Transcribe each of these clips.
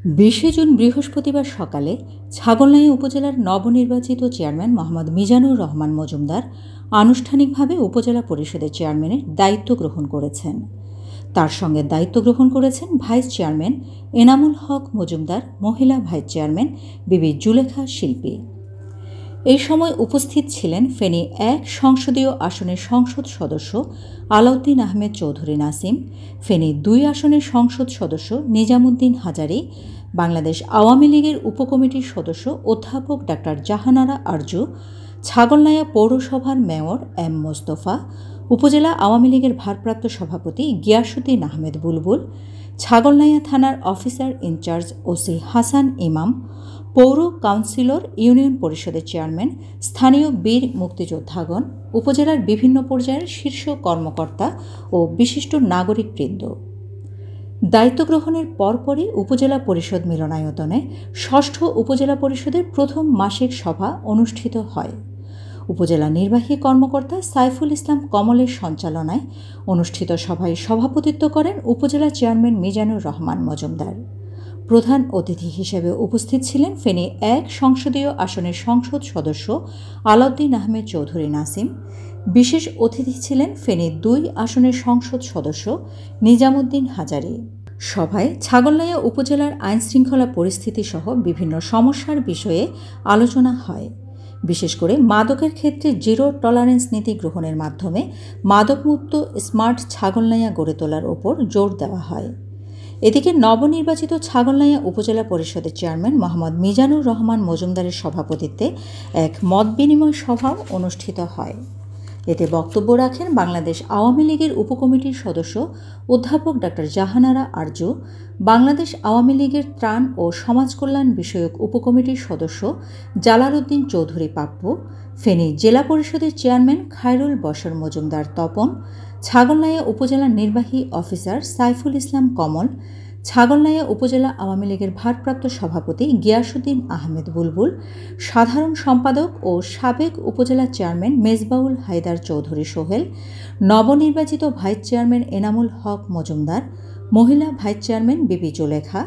20 June বৃহস্পতিবার সকালে ছাগলনাইয়া উপজেলার নবনির্বাচিত চেয়ারম্যান মোহাম্মদ মিজানুর রহমান মজুমদার আনুষ্ঠানিকভাবে উপজেলা পরিষদের চেয়ারম্যানের দায়িত্ব গ্রহণ করেছেন। তার সঙ্গে দায়িত্ব গ্রহণ করেছেন ভাইস চেয়ারম্যান এনামুল হক মজুমদার, মহিলা ভাইস চেয়ারম্যান বিবি জুলেখা শিল্পী। এই সময় উপস্থিত ছিলেন ফেনী 1 সংসদীয় আসনের সংসদ সদস্য আলাউদ্দিন আহমেদ চৌধুরী নাসিম, ফেনী 2 আসনের সংসদ সদস্য নিজামুদ্দিন হাজারী, বাংলাদেশ আওয়ামী লীগের উপকমিটির সদস্য অধ্যাপক ডাক্তার জাহানারা আরজু, ছাগলনাইয়া পৌরসভার মেয়র এম মোস্তফা, উপজেলা আওয়ামী লীগের ভারপ্রাপ্ত সভাপতি গিয়াসউদ্দিন আহমেদ বুলবুল, ছাগলনাইয়া থানার officer in charge OC Hasan Imam, পৌর কাউন্সিলর, ইউনিয়ন পরিষদের চেয়ারম্যান, স্থানীয় বীর মুক্তিযোদ্ধাগণ, উপজেলার বিভিন্ন পর্যায়ের শীর্ষ কর্মকর্তা ও বিশিষ্ট নাগরিকবৃন্দ। দায়িত্ব গ্রহণের পরপরই উপজেলা পরিষদ মিলনায়তনে 6ষ্ঠ উপজেলা পরিষদের প্রথম মাসিক সভা অনুষ্ঠিত হয়। উপজেলা নির্বাহী কর্মকর্তা সাইফুল ইসলাম কমলের সঞ্চালনায় অনুষ্ঠিত সভায় সভাপতিত্ব করেন উপজেলা চেয়ারম্যান মিজানুর রহমান মজুমদার। প্রধান অতিথি হিসেবে উপস্থিত ছিলেন ফেনী 1 সংসদীয় আসনের সংসদ সদস্য আলাউদ্দিন আহমেদ চৌধুরী নাসিম। বিশেষ অতিথি ছিলেন ফেনী 2 আসনের সংসদ সদস্য নিজামুদ্দিন হাজারী। সভায় ছাগলনাইয়া উপজেলার আইনশৃঙ্খলা পরিস্থিতি সহ বিভিন্ন সমস্যার বিষয়ে আলোচনা হয়। বিশেষ করে মাদকের ক্ষেত্রে জিরো টলারেন্স নীতি গ্রহণের মাধ্যমে মাদকমুক্ত স্মার্ট ছাগলনাইয়া গড়ে তোলার ওপর জোর দেওয়া হয়। এদিকে নবনির্বাচিত ছাগলনাইয়া উপজেলা পরিষদের চেয়ারম্যান মোহাম্মদ মিজানুর রহমান মজুমদারের সভাপতিত্বে এক মত বিনিময় সভাও অনুষ্ঠিত হয়। এতে বক্তব্য রাখেন বাংলাদেশ আওয়ামী লীগের উপকমিটির সদস্য অধ্যাপক ডাক্তার জাহানারা আরজু, বাংলাদেশ আওয়ামী লীগের ত্রাণ ও সমাজকল্যাণ বিষয়ক উপকমিটির সদস্য জালালউদ্দিন চৌধুরী পাপ্পু, ফেনী জেলা পরিষদের চেয়ারম্যান খায়রুল বশর মজুমদার তপন, ছাগলনাইয়া উপজেলা নির্বাহী অফিসার সাইফুল ইসলাম কমল, ছাগলনাইয়া উপজেলা আওয়ামী লীগের ভারপ্রাপ্ত সভাপতি গিয়াসউদ্দিন আহমেদ বুলবুল, সাধারণ সম্পাদক ও সাবেক উপজেলা চেয়ারম্যান মেজবাউল হায়দার চৌধুরী সোহেল, নবনির্বাচিত ভাইস চেয়ারম্যান এনামুল হক মজুমদার, মহিলা ভাইস চেয়ারম্যান বিবি জুলেখা,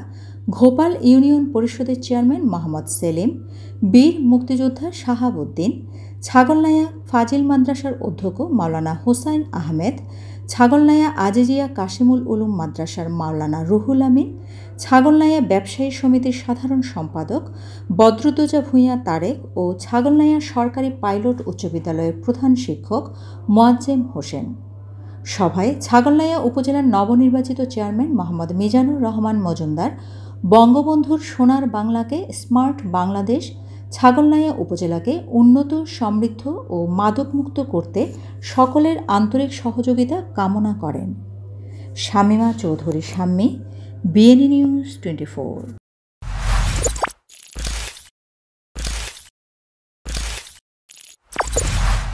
ঘোপাল ইউনিয়ন পরিষদের চেয়ারম্যান মোহাম্মদ সেলিম, বীর মুক্তিযোদ্ধা শাহাবুদ্দিন, ছাগলনাইয়া ফাজিল মাদ্রাসার অধ্যক্ষ মাওলানা হোসাইন আহমেদ, ছাগলনাইয়া আজিজিয়া কাশিমুল উলুম মাদ্রাসার মাওলানা রুহুল আমিন, ছাগলনাইয়া ব্যবসায়ী সমিতির সাধারণ সম্পাদক বদরুদ্দোজা ভূঁইয়া তারেক ও ছাগলনাইয়া সরকারি পাইলট উচ্চ বিদ্যালয়ের প্রধান শিক্ষক মোয়াজ্জেম হোসেন। সভায় ছাগলনাইয়া উপজেলার নবনির্বাচিত চেয়ারম্যান মোহাম্মদ মিজানুর রহমান মজুমদার বঙ্গবন্ধুর সোনার বাংলাকে স্মার্ট বাংলাদেশ, ছাগলনাইয়া উপজেলাকে উন্নত, সমৃদ্ধ ও মাদকমুক্ত করতে সকলের আন্তরিক সহযোগিতা কামনা করেন। Shamima Chowdhury Shammi, BNA news 24।